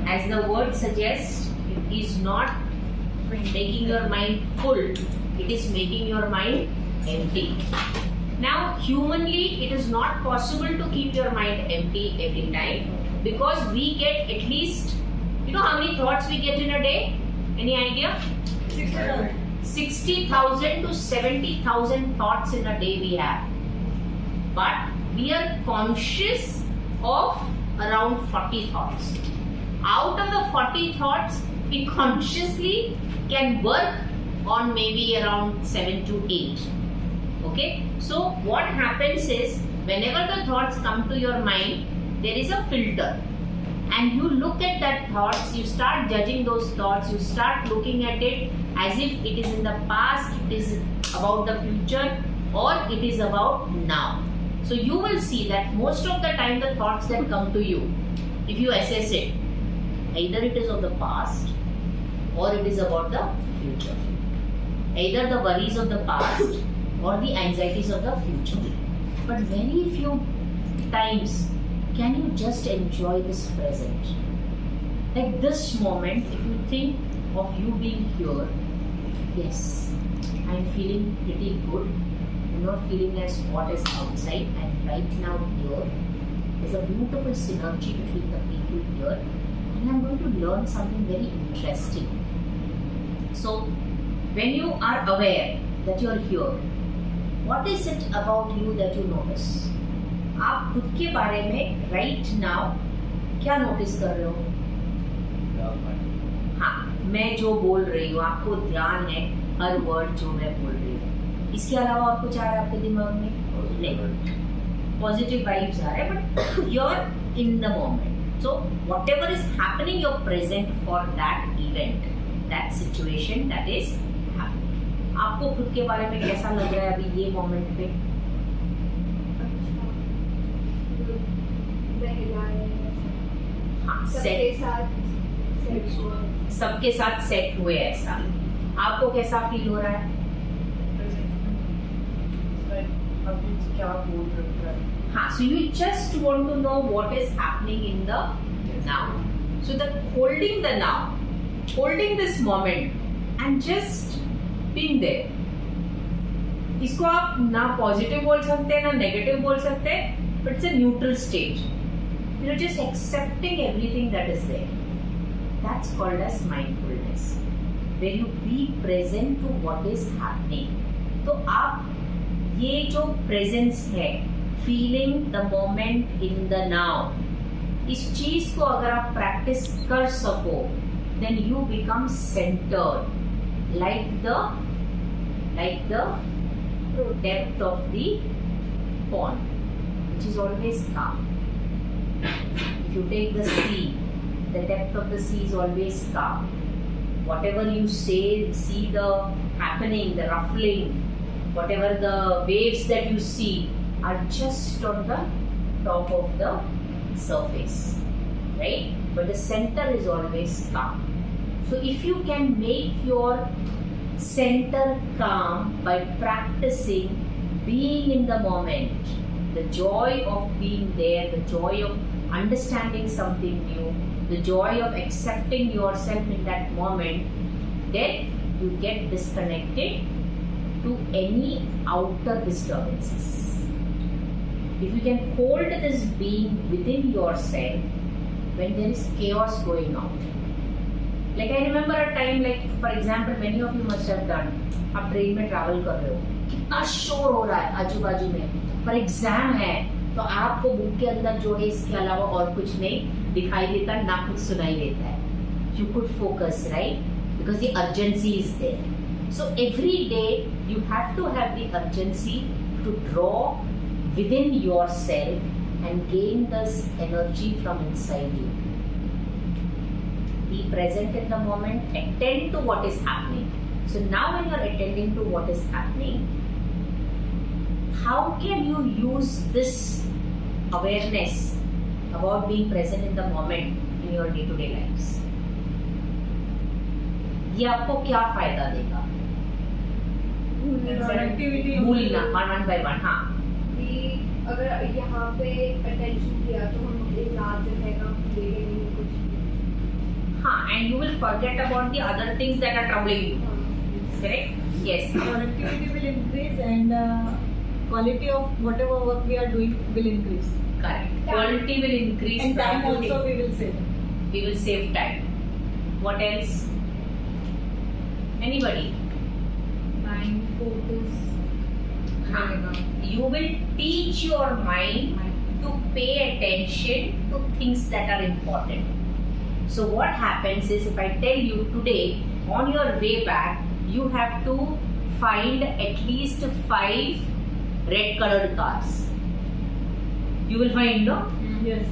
as the word suggests, it is not making your mind full, it is making your mind empty. Now, humanly, it is not possible to keep your mind empty every time, because we get at least, you know how many thoughts we get in a day? Any idea? 60,000 to 70,000 thoughts in a day we have. But we are conscious of around 40 thoughts. Out of the 40 thoughts, we consciously can work on maybe around 7 to 8. Okay? So what happens is, whenever the thoughts come to your mind, there is a filter. And you look at that thoughts, you start judging those thoughts, you start looking at it as if it is in the past, it is about the future, or it is about now. So you will see that most of the time the thoughts that come to you, if you assess it, either it is of the past or it is about the future. Either the worries of the past or the anxieties of the future. But very few times can you just enjoy this present. Like this moment, if you think of you being here, yes, I'm feeling pretty good. I'm not feeling as hot as outside. I'm right now here. There's a beautiful synergy between the people here, and I'm going to learn something very interesting. So, when you are aware that you're here, what is it about you that you notice? आप खुद के बारे में right now क्या notice कर रहे हो? हाँ, मैं जो बोल रही हूँ, आपको ध्यान है हर word जो मैं बोल रही हूँ. इसके अलावा और कुछ आ रहा है आपके दिमाग में? नहीं. Positive vibes आ रहे हैं, but you're in the moment. So whatever is happening, you're present for that event, that situation that is happening. आपको खुद के बारे में कैसा लग रहा है अभी ये मोमेंट पे? सबके साथ सेट हुए ऐसा. आपको कैसा फील हो रहा है? हाँ, so you just want to know what is happening in the now. So the holding the now, holding this moment and just being there. इसको आप ना पॉजिटिव बोल सकते हैं ना नेगेटिव बोल सकते हैं, but it's a neutral state. You're just accepting everything that is there. That's called as mindfulness, where you be present to what is happening. तो आप ये जो presence है, feeling the moment in the now, इस चीज को अगर आप practice कर सको, then you become centered, like the depth of the pond, which is always calm. If you take the sea, the depth of the sea is always calm. Whatever you say, see the happening, the ruffling, whatever the waves that you see are just on the top of the surface, right? But the center is always calm. So if you can make your center calm by practicing being in the moment, the joy of being there, the joy of understanding something new, the joy of accepting yourself in that moment, then you get disconnected to any outer disturbances. If you can hold this being within yourself when there is chaos going out. Like I remember a time, like for example, many of you must have done, आप train में travel कर रहे हो, कितना शोर हो रहा है आजू बाजू में, पर एग्जाम है तो आपको बुक के अंदर जो है इसके अलावा और कुछ नहीं दिखाई देता, ना कुछ सुनाई देता है. You could focus, right? Because the urgency is there. So every day you have to have the urgency to draw within yourself and gain this energy from inside you. Be present in the moment, attend to what is happening. So now when you are attending to what is happening, how can you use this awareness about being present in the moment in your day-to-day lives? ये आपको क्या फायदा देगा? भूलना one by one. हाँ. अगर यहाँ pay attention किया तो हम एक रात जो है ना देखेंगे कुछ. And you will forget about the other things that are troubling you. Correct? Yes. Productivity will increase and quality of whatever work we are doing will increase. Correct. Quality will increase. And time also we will save. We will save time. What else? Anybody? Mind focus. You will teach your mind to pay attention to things that are important. So what happens is, if I tell you today, on your way back, you have to find at least 5 red colored cars. You will find, no? Yes.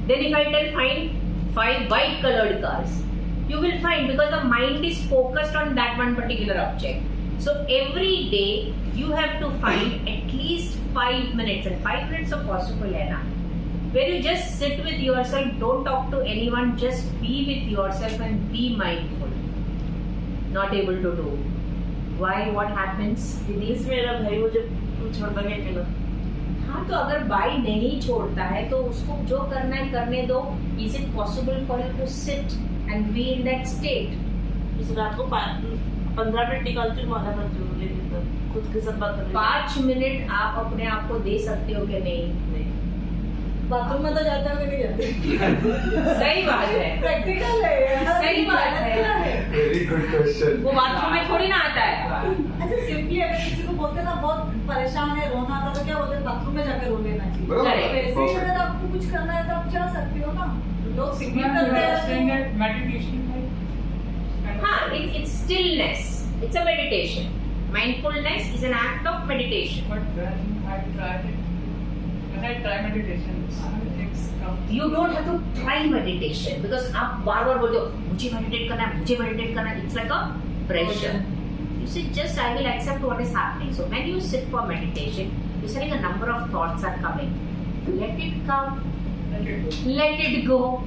Then if I tell find 5 white colored cars, you will find, because the mind is focused on that one particular object. So every day you have to find at least 5 minutes, and 5 minutes are possible, where you just sit with yourself, don't talk to anyone, just be with yourself and be mindful. Not able to do. Why? What happens? Please मेरा भाई मुझे छोड़ दो अकेला. हाँ, तो अगर भाई नहीं छोड़ता है तो उसको जो करना है करने दो. Is it possible for you to sit and be in that state? इस रात को 15 मिनट निकालती हूँ, आधा करती हूँ, लेकिन तब खुद के साथ बात करने 5 मिनट आप अपने आप को दे सकते हो कि नहीं? बाथरूम में तो जाते हो कि नहीं जाते? सही बात है. प्रैक्टिकल है. सही बात है. Very good question. वो बाथरूम में थोड़ी ना आता है. ऐसे सिंपली अगर किसी को बोलते ना बहुत परेशान है, रोना आता, तो क्या बोलते हैं, बाथरूम में जाकर रो लेना चाहिए. वैसे ही अगर आपको कुछ करना है तो आप जा सकते हो ना. लोग सिंपली करते हैं. Meditation. हाँ, it's stillness. It's a meditation. Mindfulness is an act of meditation. But when I try meditation, some things come. You don't have to try meditation, because आप बार-बार बोलते हो मुझे meditate करना है, मुझे meditate करना है. It's like a pressure. You say just I will accept what is happening. So when you sit for meditation, you're saying a number of thoughts are coming. Let it come. Let it go.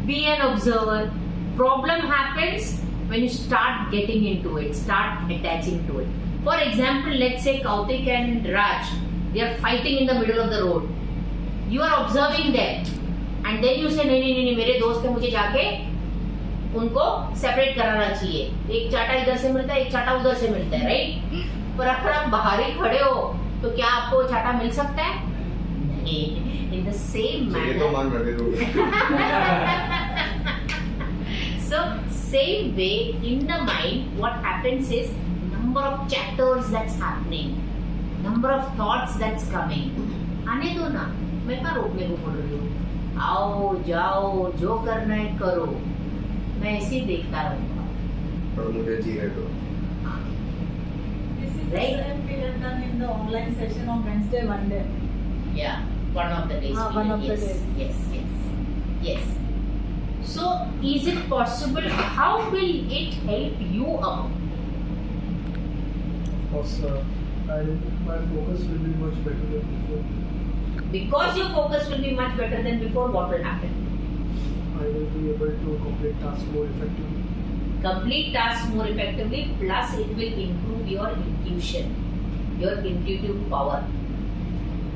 Be an observer. Problem happens when you start getting into it, start attaching to it. For example, let's say Kautik and Raj, they are fighting in the middle of the road. You are observing them, and then you say नहीं मेरे दोस्त है, मुझे जाके उनको separate कराना चाहिए. एक चाटा इधर से मिलता है, एक चाटा उधर से मिलता है, राइट? पर अगर आप बाहर ही खड़े हो तो क्या आपको चाटा मिल सकता है? नहीं. In the same manner. So same way in the mind, what happens is number of chapters that's happening, number of thoughts that's coming. आने दो ना, मैं क्या रोकने को बोल रही हूँ? आओ जाओ, जो करना है करो, मैं ऐसे ही देखता रहूँगा. और मुझे जीने दो. This is the same we have done in the online session on Wednesday one day. Yeah, one of the days. One of the days. Yes. So, is it possible? How will it help you out? Of course, my focus will be much better than before. Because your focus will be much better than before, what will happen? I will be able to complete tasks more effectively. Complete tasks more effectively, plus it will improve your intuition, your intuitive power.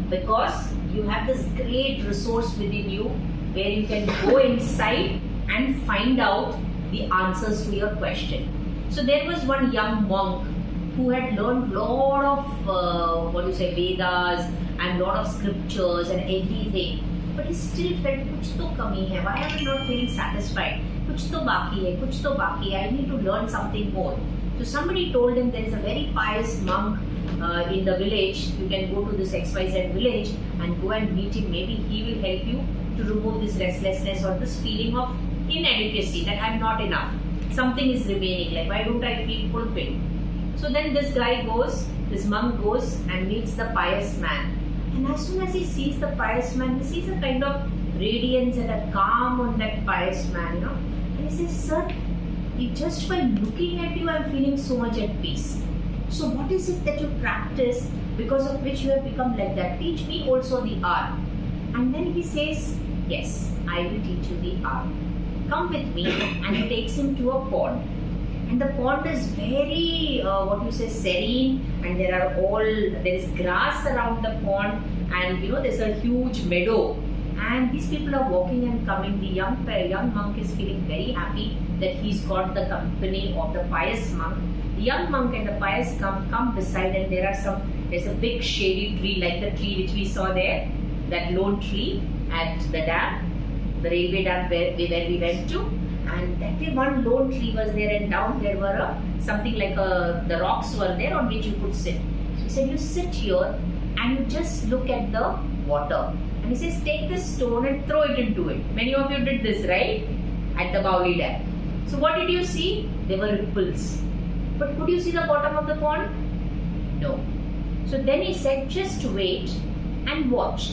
Because you have this great resource within you where you can go inside and find out the answers to your question. So there was one young monk who had learned lot of Vedas and lot of scriptures and everything, but he still felt कुछ तो कमी है. Why am I not feeling satisfied? कुछ तो बाकी है. I need to learn something more. So somebody told him there is a very pious monk in the village. You can go to this XYZ village and go and meet him. Maybe he will help you to remove this restlessness or this feeling of inadequacy, that I'm not enough. Something is remaining. Like, why don't I feel fulfilled? So then this monk goes and meets the pious man. And as soon as he sees the pious man, he sees a kind of radiance and a calm on that pious man, And he says, sir, just by looking at you, I'm feeling so much at peace. So what is it that you practice because of which you have become like that? Teach me also the art. And then he says, yes, I will teach you the art. Come with me. And he takes him to a pond. And the pond is very, serene, and there is grass around the pond, and there's a huge meadow, and these people are walking and coming. The young monk is feeling very happy that he's got the company of the pious monk. The young monk and the pious come beside, and there's a big shady tree like the tree which we saw there, that lone tree at the dam, the railway dam where we went to. And that way one lone tree was there, and down there were something like the rocks were there on which you could sit. So he said, you sit here and you just look at the water. And he says, take this stone and throw it into it. Many of you did this, right? At the Bauli Dam. So what did you see? There were ripples. But could you see the bottom of the pond? No. So then he said, just wait and watch.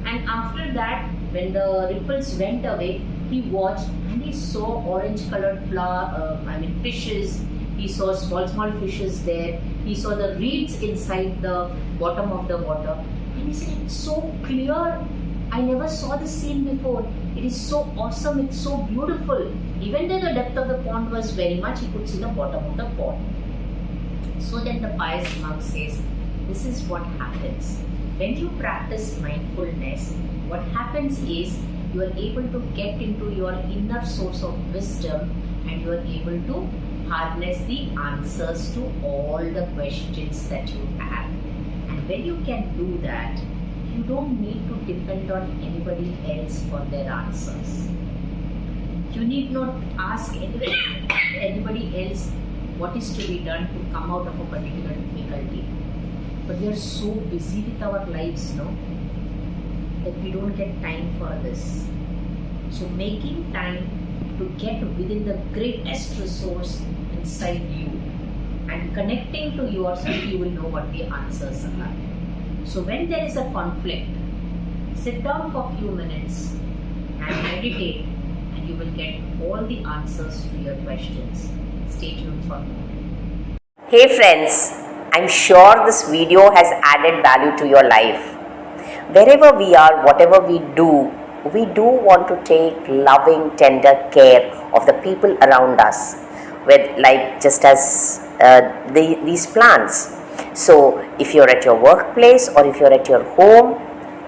And after that, when the ripples went away, he watched and he saw orange colored fishes. He saw small fishes there. He saw the reeds inside the bottom of the water. And he said, it's so clear. I never saw this scene before. It is so awesome. It's so beautiful. Even though the depth of the pond was very much, he could see the bottom of the pond. So then the pious monk says, this is what happens. When you practice mindfulness, what happens is you are able to get into your inner source of wisdom, and you are able to harness the answers to all the questions that you have. And when you can do that, you don't need to depend on anybody else for their answers. You need not ask anybody else what is to be done to come out of a particular difficulty. But we are so busy with our lives now that we don't get time for this. So making time to get within the greatest resource inside you and connecting to yourself, you will know what the answers are. So when there is a conflict, sit down for a few minutes and meditate, and you will get all the answers to your questions. Stay tuned for more. Hey friends, I'm sure this video has added value to your life. Wherever we are, whatever we do want to take loving, tender care of the people around us, with just as these plants. So if you're at your workplace or if you're at your home,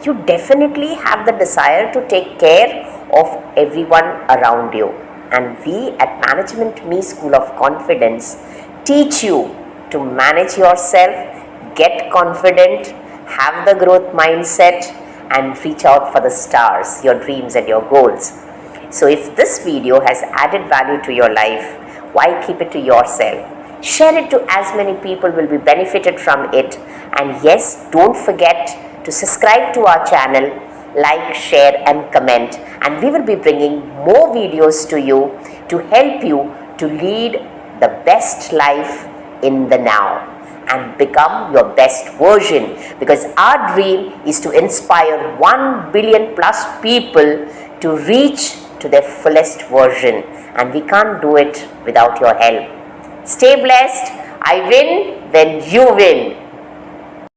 you definitely have the desire to take care of everyone around you. And we at Management Me School of Confidence teach you to manage yourself, get confident, have the growth mindset, and reach out for the stars, your dreams and your goals. So if this video has added value to your life, why keep it to yourself? Share it to as many people will be benefited from it. And yes, don't forget to subscribe to our channel, like, share and comment. And we will be bringing more videos to you to help you to lead the best life in the now and become your best version, because our dream is to inspire 1 billion plus people to reach to their fullest version, and we can't do it without your help. Stay blessed. I win when you win.